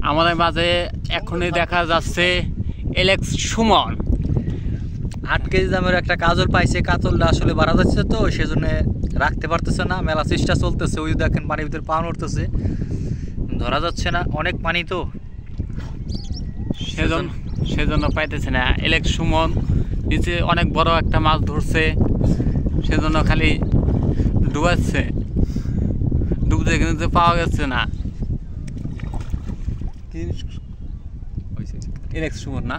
আমাদের মাঝে এখনই দেখা যাচ্ছে এলেক্স সুমন। 8 কেজি দামের একটা কাজল পাইছে, কাতলটা আসলে বাড়া যাচ্ছে তো সেজন্য রাখতে পারতেছে না, মেলা চেষ্টা চলতেছে। ওই দেখেন পানির ভিতরে পা নড়তেছে, ধরা যাচ্ছে না, অনেক পানি তো সেজন্য পাইতেছে না। এলেক্স সুমন নিচে অনেক বড় একটা মাছ ধরছে, সেজন্য খালি ডুবাচ্ছে, ডুবতে কিন্তু পাওয়া যাচ্ছে না। এলেক্স সুমন না,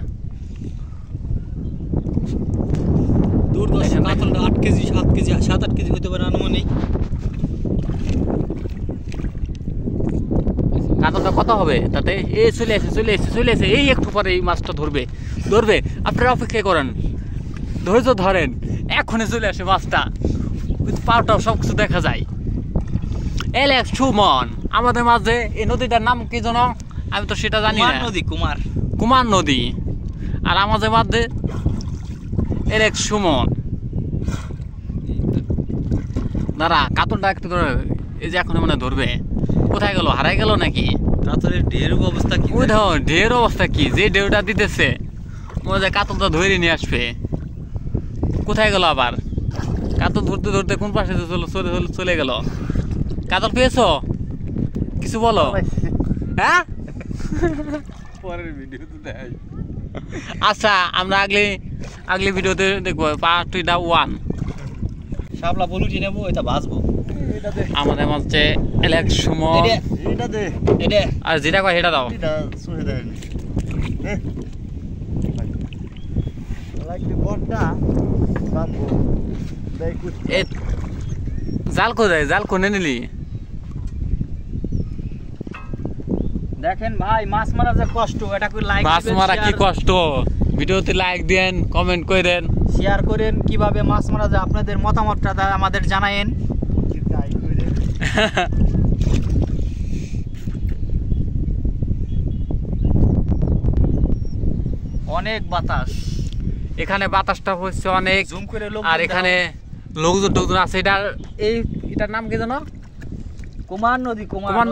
দূর কাতলটা 8 কেজি 7 কেজি 7-8 কেজি হতে পারে আনুমানিক। কাতলটা কত হবে তাতে? এই চলে এসে এই একটু পরে এই মাছটা ধরবে। আপনারা অপেক্ষা করেন, ধৈর্য ধরেন, এখনই চলে আসে মাছটা। পাওটাও সব কিছু দেখা যায়। এলেক্স সুমন আমাদের মাঝে। এই নদীটার নাম কি যেন, আমি তো সেটা জানি না। কুমার নদী। আর আমাদের মাঝে এলেক্স সুমন। দাঁড়া, কাতলটা একটু ধরে, এই যে এখন মনে ধরবে। কোথায় গেল, হারাই গেল নাকি? কাতলের ঢেউর অবস্থা কি? ওই ধর ঢেউর অবস্থা কি, যে ঢেউটা দিতেছে মনে হয় কাতলটা ধরে নিয়ে আসবে। কোথায় গেল আবার? কাতল ধরতে ধরতে কোন পাশে চলে গেল? কাতল পেয়েছো? কিছু বলো। হ্যাঁ, পরের ভিডিওতে দেখাই। আচ্ছা, আমরা আগলি ভিডিওতে দেখবো পার্ট 1। শাপলা বলুটি নেবো, এটা ভাজবো। আমাদের মাঝে এলেক্স সুমন। আর যেটা কয় সেটা দাও। জাল কোথায়, জাল কোনে নিলি? দেখেন ভাই, মাছ মারা যে কষ্ট, এটা করে লাইক, মাছ মারা কি কষ্ট? ভিডিওতে লাইক দেন, কমেন্ট করেন, শেয়ার করেন। কিভাবে মাছ মারা যায় আপনাদের মতামতটা আমাদের জানায়েন। অনেক বাতাস এখানে, বাতাসটা হচ্ছে অনেক। জুম করে আর এখানে লোকজন আছে। এটার নাম কি জানো? কুমার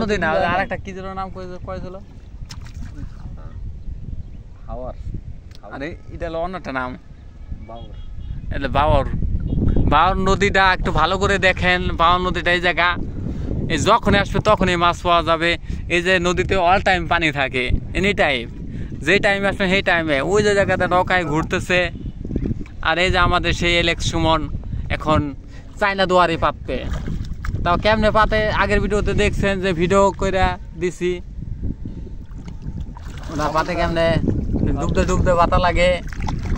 নদী না, আর একটা কি যেন নাম কয়েছিল, আরে এটা হলো অন্যটা নাম, বাওর নদীটা একটু ভালো করে দেখেন। বাওর নদীটা এই জায়গা, এই যখনই আসবে তখনই মাছ পাওয়া যাবে। এই যে নদীতে অল টাইম পানি থাকে, এনি টাইম, যে টাইমে আসবে সেই টাইমে। ওই যে জায়গাতে নৌকায় ঘুরতেছে। আর এই যে আমাদের সেই এলেক্স সুমন এখন চায়না দুয়ারি পাতবে। তাও কেমনে পাতে আগের ভিডিওতে দেখছেন, যে ভিডিও করে দিছি। ওটা পাতে কেমনে ডুবতে পাতা লাগে।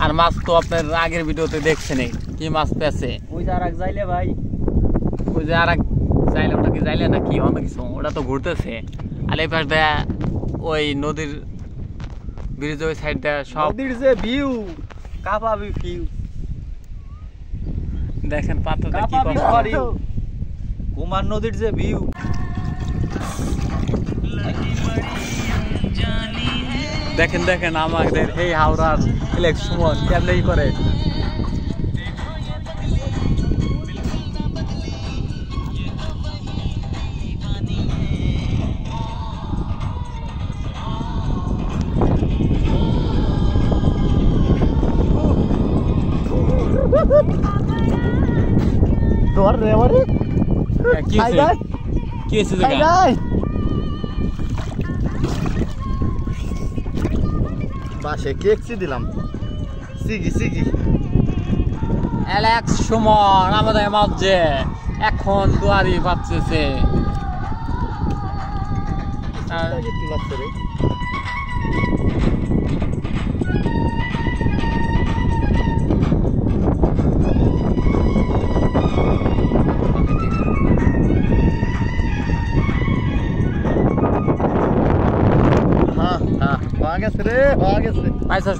আর মাছ তো আপনার আগের ভিডিওতে দেখছেনই, কি মাছ পেয়েছে। ওই যে আর এক যাইলে ভাই, ওই যে আর এক যাইলে, ওটা কি যাইলে না কি অন্য কিছু, ওটা তো ঘুরতেছে। আর এই পাশ দেয়া ওই নদীর ব্রিজ, ওই সাইড দেয়া সব নদীর যে ভিউ, কাপাবি ভিউ দেখেন। পাতাটা কি কুমার নদীর যে ভিউ। দেখেন আমাদের এই হাওড়ার এলেক্স সুমন কেমনে করে। ধর রে আমারে, কি হয়েছে বাসে কেকছি দিলাম, সিগি এলেক্স সুমন আমাদের মাঝে এখন দুয়ারি পাচ্ছে।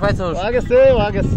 পাইছস